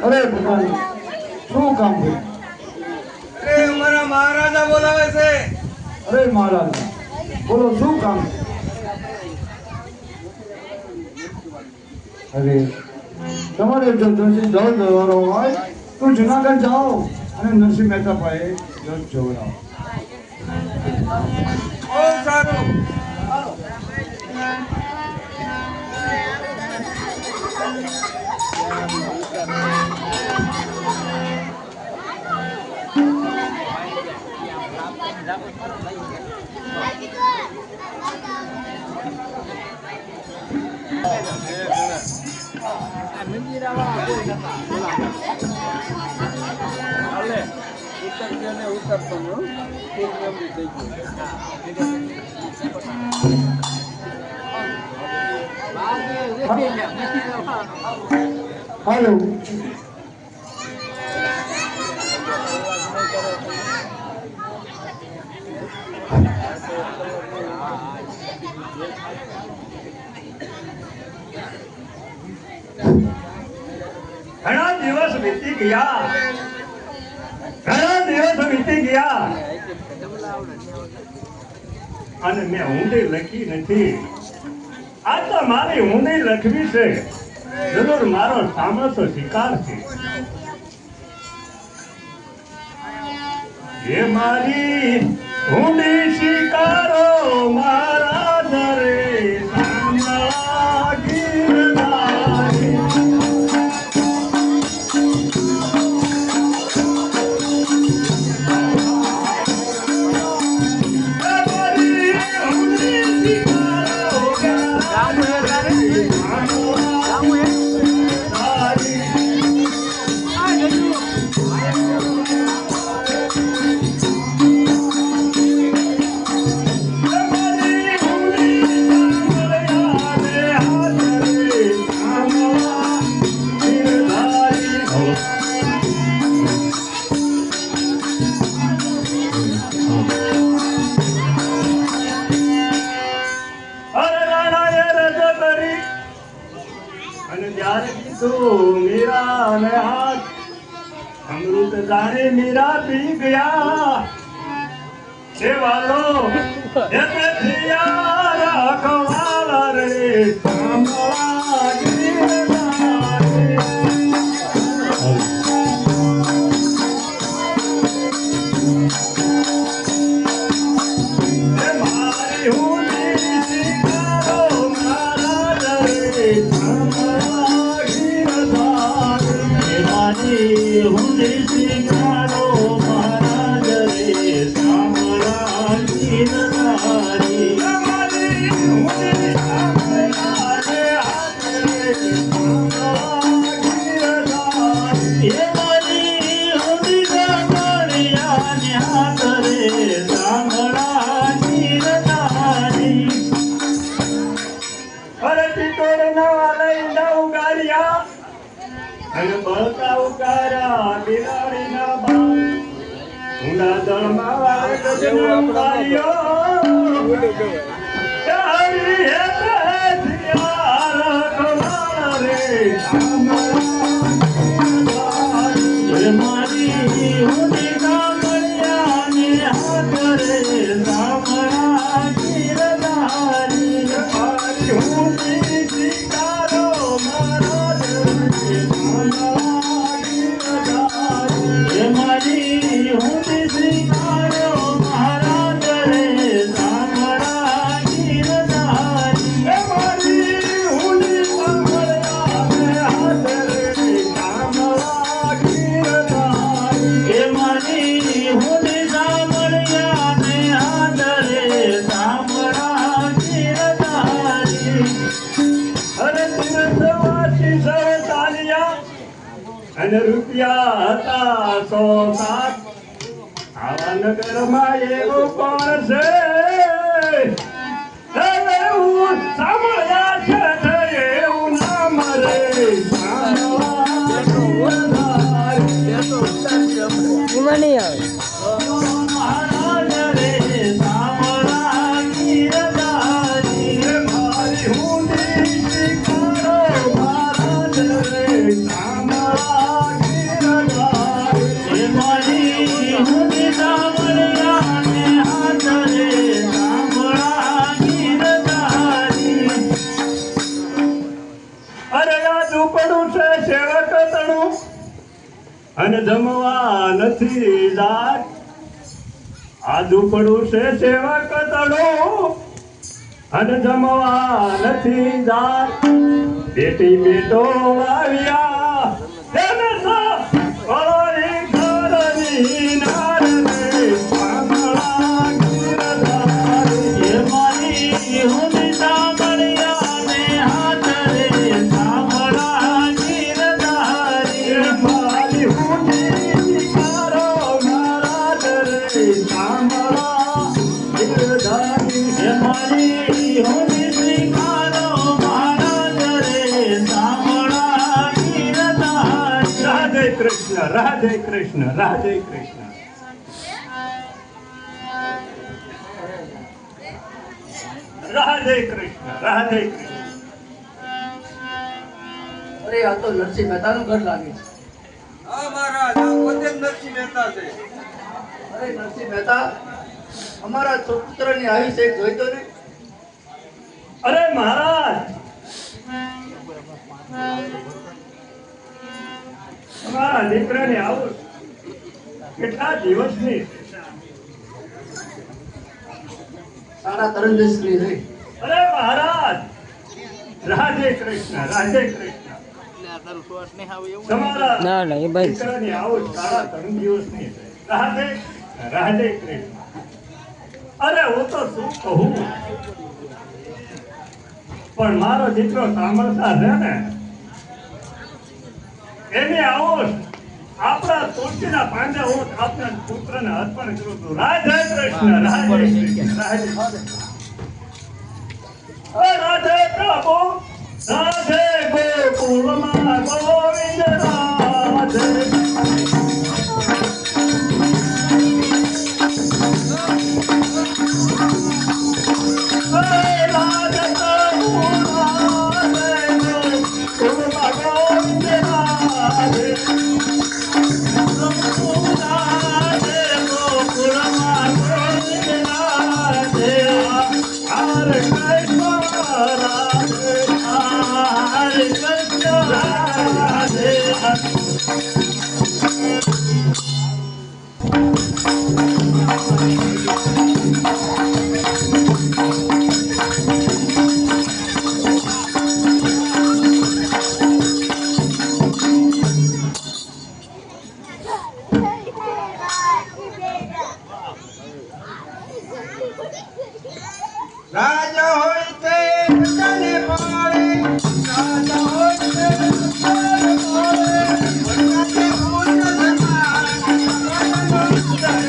અરે ભગવાન શું કામ છે? અરે અમારા મહારાજા બોલાવે છે. અરે મહારાજ બોલો શું કામ છે? અરે તમારે જો નરસિંહ જળ જોવાનો હોય તો જુનાગઢ જાઓ અને નરસિંહ મહેતા પાસે જળ જોવડાવો. બહુ સારું. હાલો ઘણા દિવસ વીતી ગયા અને મેં ઊંડી લખી નથી. આ તો મારી ઊંડી લખવી છે. જરૂર મારો સામસો શિકાર છે. એ મારી ઊંડી શિકારો મારા દરે સામલા ગીરધારી. मीरा ने हाथ अमृत जाने मीरा पी गया. सेवालो रखवाला रे सामला गीरधारी. मारी ऊंडी शिकारो मारा दरे सामला ઊંડી શિકારો મારા દરે સામલા ગીરધારી. અને બળતા ઉકારા બિલાડી ના બાપ ઊંડા દળમાં વાળ ગજના ઉકાર્યો. તારી હે ધ્યાન રખવાલા રે સામલા. મારી ઊંડી કામળિયા ને હાથ રે સામલા ગીરધારી. મારી ઊંડી શિકારો મારા મારી ઊંડી શિકારો મારા દરે સામલા ગીરધારી. મારી ઊંડી સાંભળ્યા હાથ રે સામલા ગીરધારી. મારી ઊંડી સાંભળ્યા ને હાથ રે સામલા ગીરધારી. અરે તીરથવાસી સર ચાલ્યા અને રૂપિયા હતા 107. આવા નગરમાં એવું કોણ છે? એવું સાંભળ્યા છે એવું નામ રે મહારાજ રે સામલા ગીરધારી. મારી ઊંડી શિકારો મહારાજ રે સામલા અને જમવા નથી જાત આ દુપડું છે સેવા કતડો અને જમવા નથી જાત બેટી બેટો આવ્યા તેને તો ઓળી ઘરની નારને સાંભળા ગીરધારી એ મારી હુંડી સાંભળ્યા ને હાથ રે સાંભળા ગીરધારી એ મારી હુંડી મારો મહારાજ રે સાંભળા ગીરધારી એ મારી હુંડી સ્વીકારો મહારાજ રે સાંભળા ગીરધારી રાધે કૃષ્ણ રાધે કૃષ્ણ રાધે કૃષ્ણ રાધે કૃષ્ણ રાધે કૃષ્ણ અરે આ તો નરસિંહ મહેતાનું ઘર લાગે છે. હા મહારાજ આ પોતે જ નરસિંહ મહેતા છે. અરે નરસિંહ મહેતા અમારા પુત્રની આવી છે જોઈ તો ને. અરે મહારાજ તમારા દીકરાને આવું કેટલા દિવસની સાડા 3 દિવસની રહી. અરે મહારાજ રાધે કૃષ્ણ રાધે કૃષ્ણ તમારા દીકરાની આવું સાડા 3 દિવસની છે. રાધે રાધે કૃષ્ણ અરે હું તો શું કહું પણ મારો દીકરો સાંભળતા છે ને એની આવું આપણા તુલસીના પાંદડા હું આપણા પુત્રને અર્પણ કરું છું. રાધે કૃષ્ણ રાધે કૃષ્ણ રાધે રાધે પ્રભુ રાધે ગોકુળમાં ગોવિંદ રાધે રાજા હોય તે બધાને પાળે, રાજા હોય તે બધાને પાળે. બધાને પૂજ્ય સમાન, બધાનો ઉદ્ધાર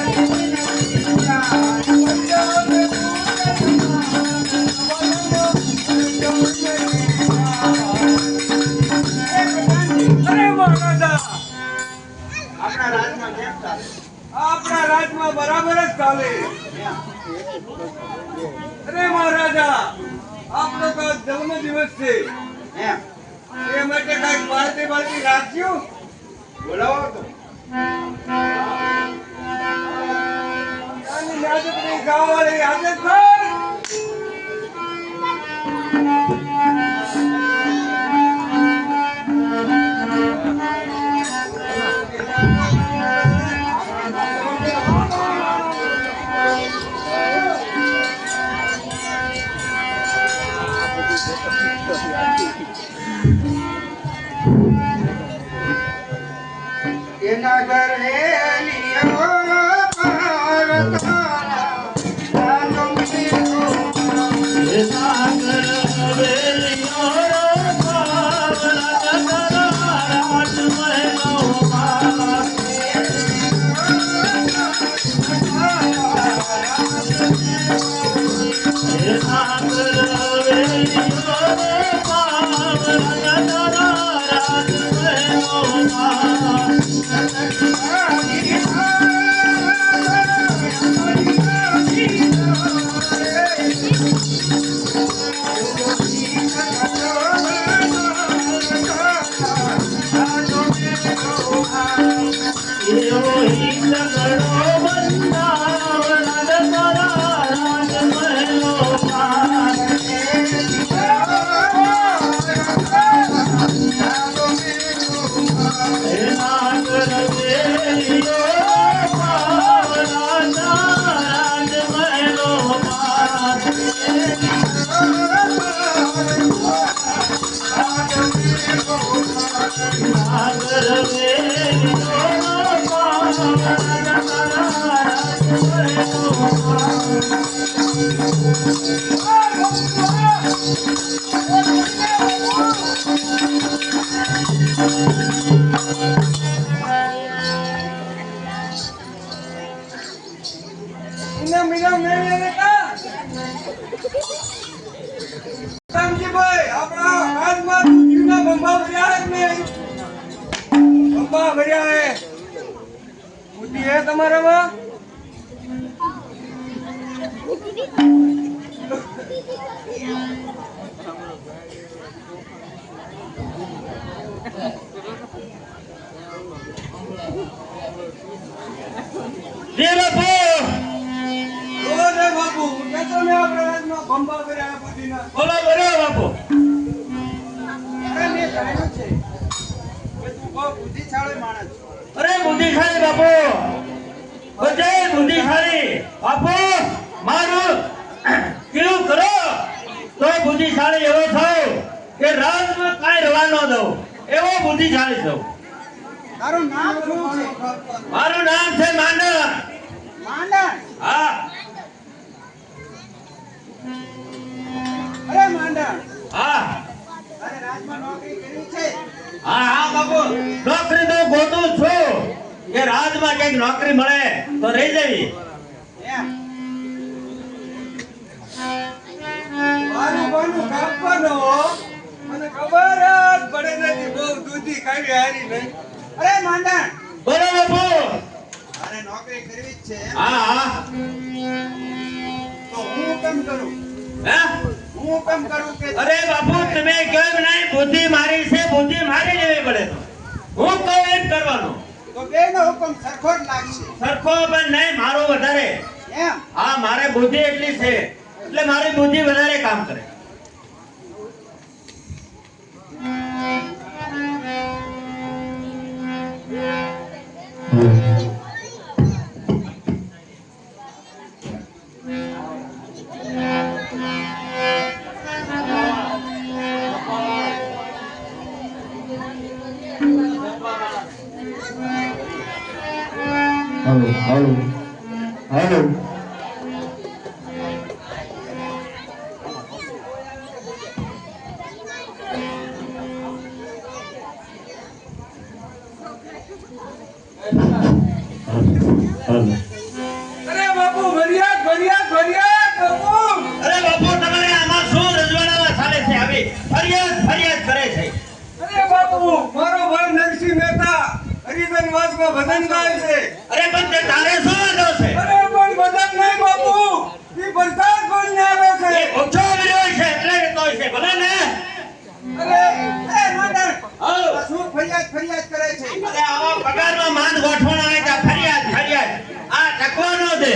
અરે મહારાજા આપણા રાજમાં કેમ ચાલે? આપણા રાજમાં બરાબર જ ચાલે. અરે મહારાજા આપનો તો જન્મ દિવસ છે એ માટે કઈક પાર્ટી પાર્ટી રાખ્યું બોલાવો તો આની યાદની ગાવાળી યાદ થાય. એના ઘરે લીયો પારતારા રાજમતી એ સાગર વેલિયો પાવન રાજમહેલોમાં એ સાગર વેલિયો પાવન રાજમહેલોમાં Oh ખંભા ભર્યા હે બુદ્ધિ હે તમારામાં જે બાપુ ઓ રે બાપુ કેતો ને આપણા રાજમાં ખંભા ભર્યા હે બુદ્ધિના બોલો બોલો બાપુ અરે મેં જાણ્યું છે કે તું બહુ બુદ્ધિશાળી માણસ છો અરે બુદ્ધિશાળી બાપુ બધે બુદ્ધિશાળી બાપુ મારું કેવું કરો તો બુદ્ધિશાળી એવો થાવ કે રાજમાં કાંઈ રવા ન દઉં એવો બુદ્ધિશાળી થાવ તારું નામ શું છે મારું નામ છે માંડણ માંડણ હા અરે માંડણ હા અરે રાજમાં નોકરી કરી છે હા હા બાપુ નોકરી તો ગોતું છું કે રાજમાં કઈક નોકરી મળે તો રહી જવી એમ મારું બાનું કાપવાનો મને ખબર જ પડે નથી બહુ દૂધી કાઢી હારી નહીં અરે માંડણ બોલો બાપુ અરે નોકરી કરવી જ છે એમ? હા હા તો હું કેમ કરું હે? હું કેમ કરું કે અરે બાપુ તમે કેમ નહીં બુદ્ધિ મારી છે બુદ્ધિ મારી લેવી પડે તો હું કહું એમ કરવાનું તો બેનો હુકમ સરખો જ લાગશે સરખો પણ નહીં મારો વધારે એમ હા મારે બુદ્ધિ એટલી છે એટલે મારી બુદ્ધિ વધારે કામ કરે હાલો હાલો હાલો અરે બાપુ ફરિયાદ બાપુ અરે બાપુ તમારે આમાં શું રજવાડામાં ચાલે છે આવી ફરિયાદ કરે છે અરે બાપુ મારો ભાઈ નરસિંહ મહેતા હરિજન વાસમાં ભજન ગાય છે અરે પણ તે તારે શું વાંધો છે અરે પણ ભજન નહીં બાપુ ઈ પ્રસાદ કોઈને આવે છે એ ઓછો વિરોધ છે એટલે તો છે ભલે ને અરે માંડણ આવો. આ શું ફરિયાદ કરે છે અરે આવા પગારમાં માંદ ગોઠવણ આવે તો ફરિયાદ આ ટકવા ન દે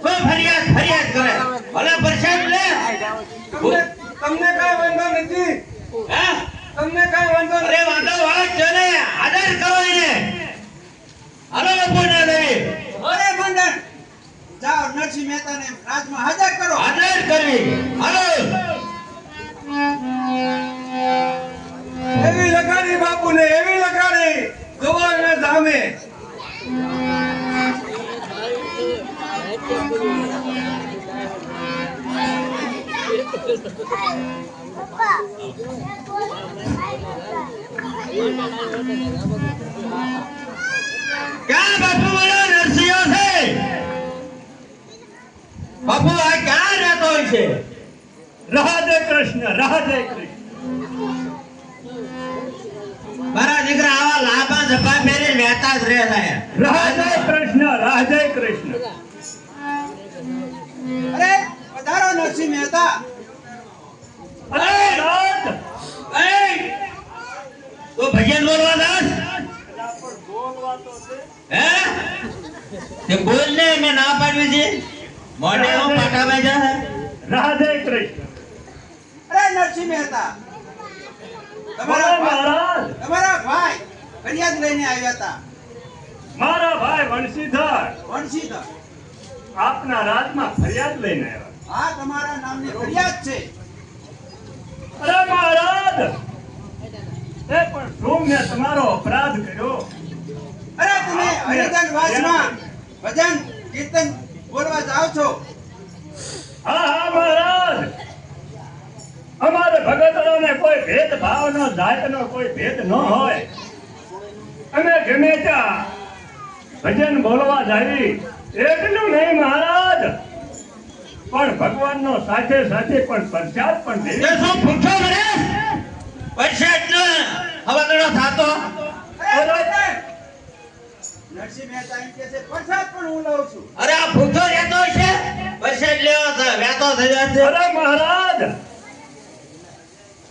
કોઈ ફરિયાદ કરે ભલે પરસાદ લે તમને કાઈ વાંધો નથી હે તમને કાઈ વાંધો અરે વાંધો વાત છે ને આદર કરો એને હાલો બાપુ ના દેવી અરે માંડણ જાઓ નરસિંહ મહેતાને રાજમાં હાજર કરો આદર કરવી હાલો એવી લગાડી બાપુને એવી લગાડી ગોવાળના ધામે ક્યાં બાપુ બોલો નરસિંહો છે બાપુ આ ક્યાં રહેતો હોય છે રાધે કૃષ્ણ મારા દીકરા આવા લાંબા ઝભા પહેરી વહેતા જ રહે છે રાધે કૃષ્ણ અરે પધારો નરસિંહ મહેતા અરે રાત એ તો ભજન બોલવા દાસ હે તે બોલ ને મેં ના પાડવી છે મોઢે હું પાટા બેજા છે રાધે કૃષ્ણ અરે નરસિંહ મહેતા બોલો મહારાજ તમારા ભાઈ ફરિયાદ લઈને આવ્યા હતા મારા ભાઈ વંશીધર વંશીધર આપના રાજમાં ફરિયાદ લઈને આવ્યા આ તમારા નામની ફરિયાદ છે અરે મહારાજ એ પણ શું મેં તમારો અપરાધ કર્યો અરે તમે હરિજન વાસમાં ભજન કીર્તન બોલવા જાઓ છો હા મહારાજ અમારે ભગતોને કોઈ ભેદભાવ નો જાતનો કોઈ ભેદ ન હોય અમે ગમે ત્યાં ભજન બોલવા જાવી એટલું નહીં મહારાજ પણ ભગવાનનો સાથે પણ પ્રસાદ પણ તે દેવી શું પૂછો મને પૈસા એટલે હવે તડો થાતો અરે ભજન રહ્યા છે? અરે મહારાજ,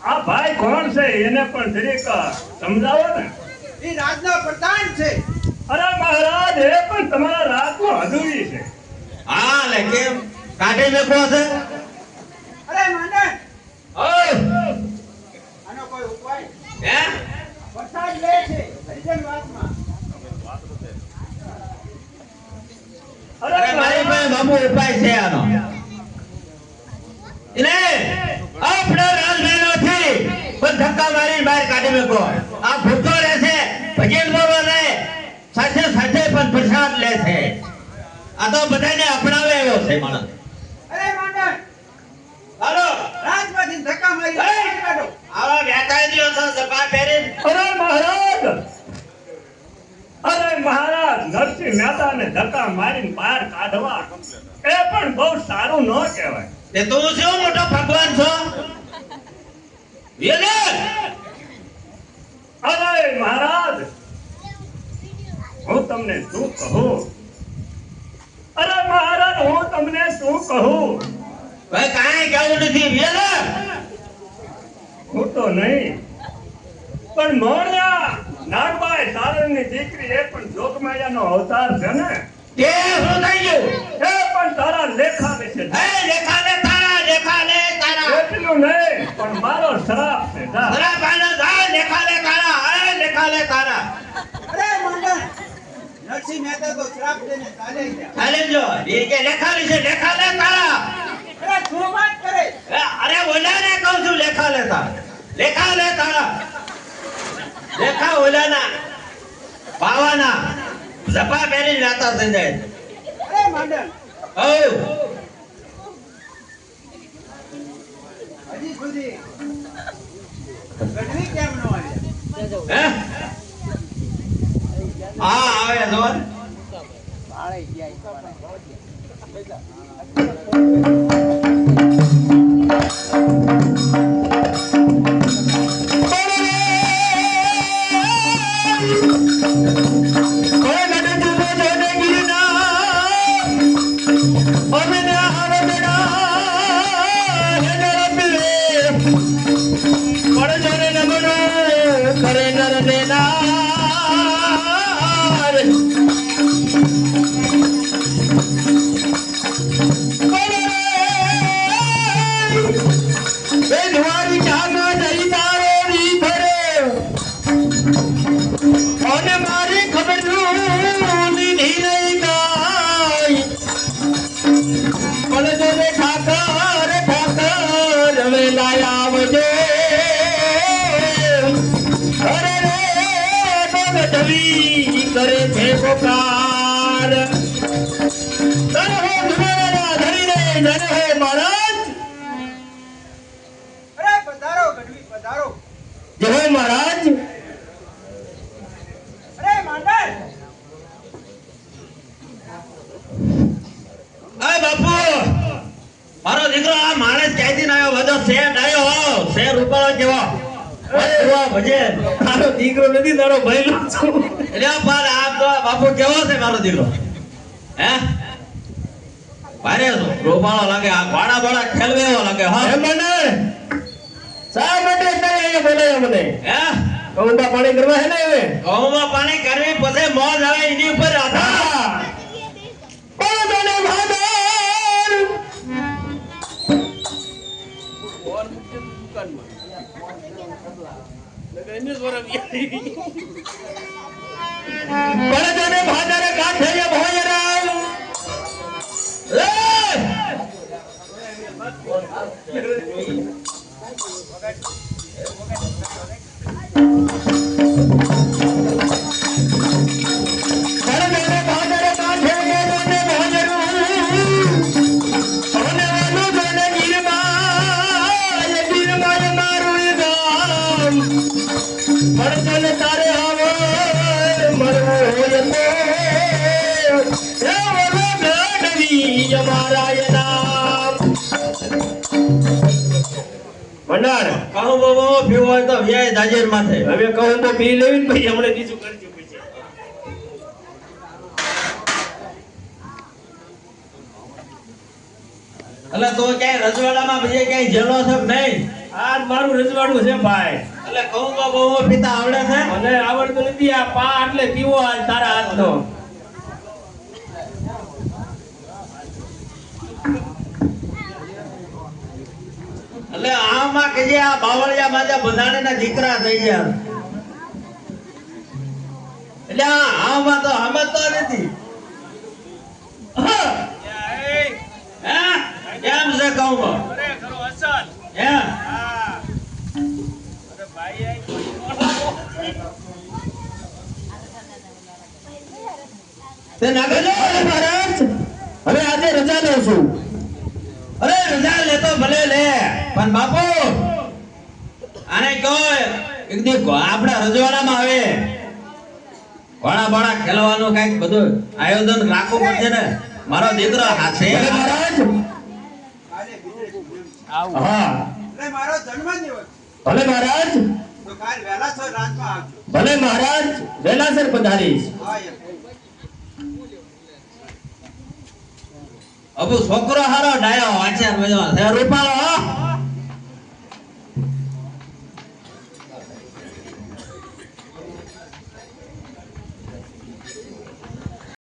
આ ભાઈ કોણ છે એને પણ જરીક સમજાવો ને. એ રાજના પ્રધાન છે. અરે મહારાજ, એ પણ તમારા રાજનો હજુરી છે. હા લે કેમ કાઢી મેકો છે? અરે માંડણ, ઓય આનો કોઈ ઉપાય? હે વરસાદ લે છે હરિજન વાસમાં. અરે મારી પાસે બાપુ ઉપાય છે આનો. એને આપણા રાજમહેલમાંથી પણ ધક્કા મારીને બહાર કાઢી મેકો. આ ભૂતો રહે છે, ભજન બોલવા લે, સાથે સાથે પણ પ્રસાદ લે છે. આ તો બધાને અપનાવે એવો છે માણસ. અરે માંડણ, હાલો રાજમાંથી ધક્કા મારી બહાર કાઢો. આવા વેકાઈ દિયો તો સપા પહેરીને. અરે મહારાજ, નરસિંહ મહેતાને ધક્કા મારીને બહાર કાઢવા એ પણ બહુ સારું ન કહેવાય. તે તું શું મોટો ભગવાન છો? યેલે અરે મહારાજ, હું તમને શું કહું? અરે મહારાજ, હું તમને શું કહું? ભાઈ કાંઈ કેવું નથી. યેલે હું તો નહીં, પણ મોણ્યા નાગબાઈ તારણની દીકરી એ પણ જોગમાયાનો અવતાર છે ને. તે શું થઈ ગયું? એ પણ તારા લેખા વિશે હે લેખા લે તારા, લેખા લે તારા. એટલું નહીં, પણ મારો શ્રાપ છે. જા. તારા પાને જા, લેખા લે તારા. હે લેખા લે તારા. અરે માંડણ, નરસિંહ મહેતા તો શ્રાપ દઈને ચાલે ગયા. ચાલે જો એ કે લેખા વિશે લેખા લે તારા. અરે શું વાત કરે? અરે ઓલાને કહું છું લેખા લે તારા. લેખા લે તારા. લેખા ઓલાના પાવાના ઝપા પહેરીને રાતા થઈ જાય. અરે માંડણ, ઓ હજી સુધી ગઢવી કેમ ન આવ્યા? હે હા આવે જો. કરે છે પોકાર તને હો ધુમાડા ધરીને જને હો મહારાજ. અરે પધારો ગઢવી પધારો. જય હો મહારાજ. અરે માંડણ, અય બાપુ, મારો દીકરો આ માણસ ક્યાંથી ના આવ્યો? બધો શેઠ આવ્યો, શેર રૂપાળો જેવો ભજે. મારો દીકરો નથી, તારો ભાઈલો છું. એટલે પણ આપ તો બાપુ કેવો છે મારો દીકરો? હે ભારે રૂપાળો લાગે, આ વાડા વાડા ખેલવે એવો લાગે. હા હે મને શા માટે તને અહીંયા બોલાયા મને? હે કૌંડા પાણી કરવા હે ને હવે? ઘઉંમાં પાણી કરવી પછી મોજ આવે એની ઉપર આધાર. હા. કૌંડાને ભાદર. બળદને ભાદર કાંઠે ભોજરાવ. લે! બળદને ભાદર કાંઠે બળદને ભોજરાવ. અને આનો જોને ગીરમાં, એ ગીરમાં મારું ગામ. બળદને તારે આવો મરવો હોય તો એ ઓલો ગઢવી અમારા નામ. ભંડાર કહું બાબો પીવો હોય તો વ્યાય દાજેર માથે. હવે કહું તો પી લેવી ને ભાઈ, હમણાં બીજું કરજો પછી. એટલે તો ક્યાંય રજવાડામાં બીજે ક્યાંય જેલો છે કે નહીં? આ જ મારું રજવાડું છે ભાઈ. એટલે કહું તો બહુ પિતા આવડે છે? મને આવડતું નથી. આ પા એટલે પીવો આજ તારા હાથનો. એટલે આમાં કે જે આ બાવળિયા માજા બંધાણીના દીકરા થઈ ગયા. એટલે આમાં તો સમજતો નથી. હા? કેમ છે કહું? હે? તે નાગર મહારાજ, હવે આજે રજા લઉં છું. અરે રજા લેતો ભલે લે, પણ બાપુ આને કહો એક દી આપણા રજવાડામાં આવે વાળા બાળા ખેલવાનું કઈક બધું આયોજન રાખવું પડશે ને. મારો દીકરો હાથે મહારાજ. હા એટલે મારો જન્મદિવસ ભલે મહારાજ. તો કાલ વહેલાસર રાજમાં આવજો. ભલે મહારાજ, વેલાસર પધારીશ. હા એમ. અબુ છોકરો હારો ડાયો વાંચ્યા રૂપાળો